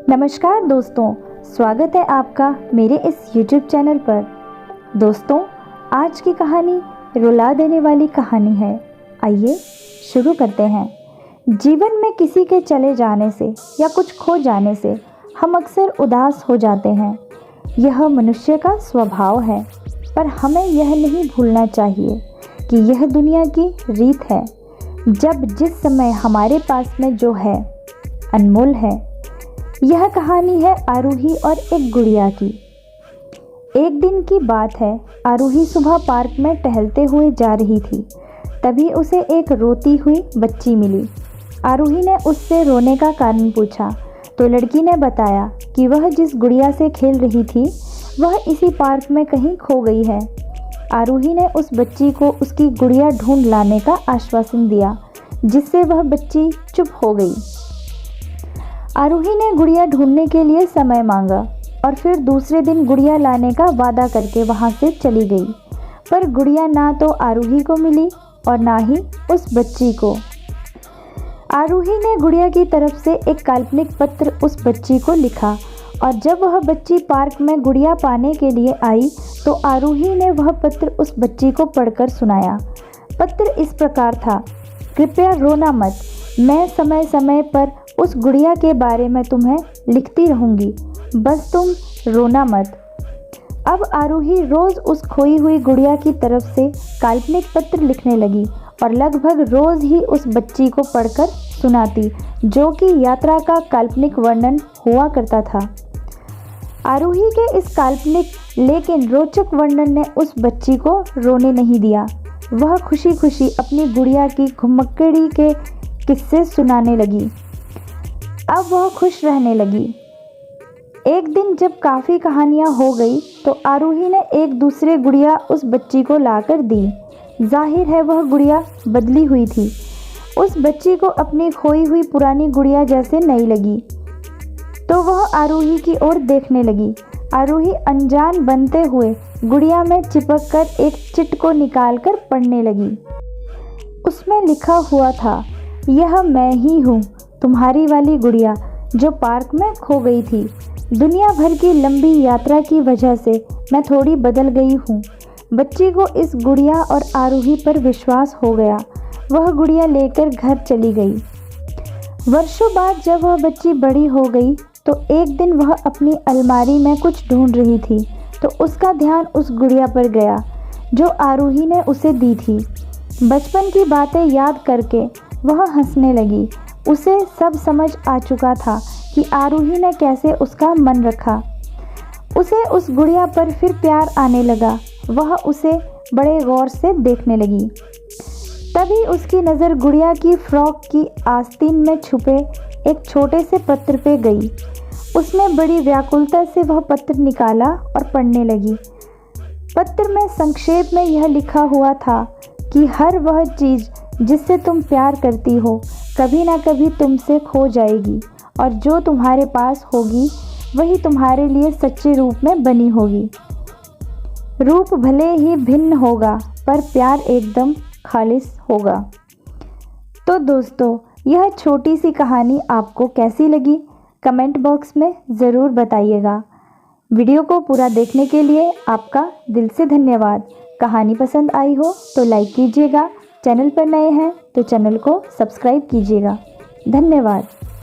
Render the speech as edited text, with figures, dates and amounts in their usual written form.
नमस्कार दोस्तों, स्वागत है आपका मेरे इस YouTube चैनल पर। दोस्तों, आज की कहानी रुला देने वाली कहानी है। आइए शुरू करते हैं। जीवन में किसी के चले जाने से या कुछ खो जाने से हम अक्सर उदास हो जाते हैं। यह मनुष्य का स्वभाव है, पर हमें यह नहीं भूलना चाहिए कि यह दुनिया की रीत है। जब जिस समय हमारे पास में जो है अनमोल है। यह कहानी है आरूही और एक गुड़िया की। एक दिन की बात है, आरूही सुबह पार्क में टहलते हुए जा रही थी। तभी उसे एक रोती हुई बच्ची मिली। आरूही ने उससे रोने का कारण पूछा तो लड़की ने बताया कि वह जिस गुड़िया से खेल रही थी वह इसी पार्क में कहीं खो गई है। आरूही ने उस बच्ची को उसकी गुड़िया ढूंढ लाने का आश्वासन दिया, जिससे वह बच्ची चुप हो गई। आरूही ने गुड़िया ढूंढने के लिए समय मांगा और फिर दूसरे दिन गुड़िया लाने का वादा करके वहां से चली गई। पर गुड़िया ना तो आरूही को मिली और ना ही उस बच्ची को। आरूही ने गुड़िया की तरफ से एक काल्पनिक पत्र उस बच्ची को लिखा और जब वह बच्ची पार्क में गुड़िया पाने के लिए आई तो आरूही ने वह पत्र उस बच्ची को पढ़कर सुनाया। पत्र इस प्रकार था: कृपया रोना मत, मैं समय समय पर उस गुड़िया के बारे में तुम्हें लिखती रहूँगी, बस तुम रोना मत। अब आरूही रोज़ उस खोई हुई गुड़िया की तरफ से काल्पनिक पत्र लिखने लगी और लगभग रोज़ ही उस बच्ची को पढ़कर सुनाती, जो कि यात्रा का काल्पनिक वर्णन हुआ करता था। आरूही के इस काल्पनिक लेकिन रोचक वर्णन ने उस बच्ची को रोने नहीं दिया। वह खुशी खुशी अपनी गुड़िया की घुमक्कड़ी के किस्से सुनाने लगी। अब वह खुश रहने लगी। एक दिन जब काफ़ी कहानियाँ हो गई तो आरूही ने एक दूसरे गुड़िया उस बच्ची को लाकर दी। जाहिर है वह गुड़िया बदली हुई थी। उस बच्ची को अपनी खोई हुई पुरानी गुड़िया जैसे नहीं लगी, तो वह आरूही की ओर देखने लगी। आरूही अनजान बनते हुए गुड़िया में चिपक कर एक चिट को निकाल कर पढ़ने लगी। उसमें लिखा हुआ था: यह मैं ही हूँ, तुम्हारी वाली गुड़िया जो पार्क में खो गई थी। दुनिया भर की लंबी यात्रा की वजह से मैं थोड़ी बदल गई हूँ। बच्ची को इस गुड़िया और आरूही पर विश्वास हो गया। वह गुड़िया लेकर घर चली गई। वर्षों बाद जब वह बच्ची बड़ी हो गई तो एक दिन वह अपनी अलमारी में कुछ ढूंढ रही थी तो उसका ध्यान उस गुड़िया पर गया जो आरूही ने उसे दी थी। बचपन की बातें याद करके वह हंसने लगी। उसे सब समझ आ चुका था कि आरूही ने कैसे उसका मन रखा। उसे उस गुड़िया पर फिर प्यार आने लगा। वह उसे बड़े गौर से देखने लगी। तभी उसकी नज़र गुड़िया की फ्रॉक की आस्तीन में छुपे एक छोटे से पत्र पे गई। उसने बड़ी व्याकुलता से वह पत्र निकाला और पढ़ने लगी। पत्र में संक्षेप में यह लिखा हुआ था कि हर वह चीज़ जिससे तुम प्यार करती हो कभी ना कभी तुमसे खो जाएगी और जो तुम्हारे पास होगी वही तुम्हारे लिए सच्चे रूप में बनी होगी। रूप भले ही भिन्न होगा पर प्यार एकदम खालिस होगा। तो दोस्तों, यह छोटी सी कहानी आपको कैसी लगी कमेंट बॉक्स में ज़रूर बताइएगा। वीडियो को पूरा देखने के लिए आपका दिल से धन्यवाद। कहानी पसंद आई हो तो लाइक कीजिएगा। चैनल पर नए हैं तो चैनल को सब्सक्राइब कीजिएगा। धन्यवाद।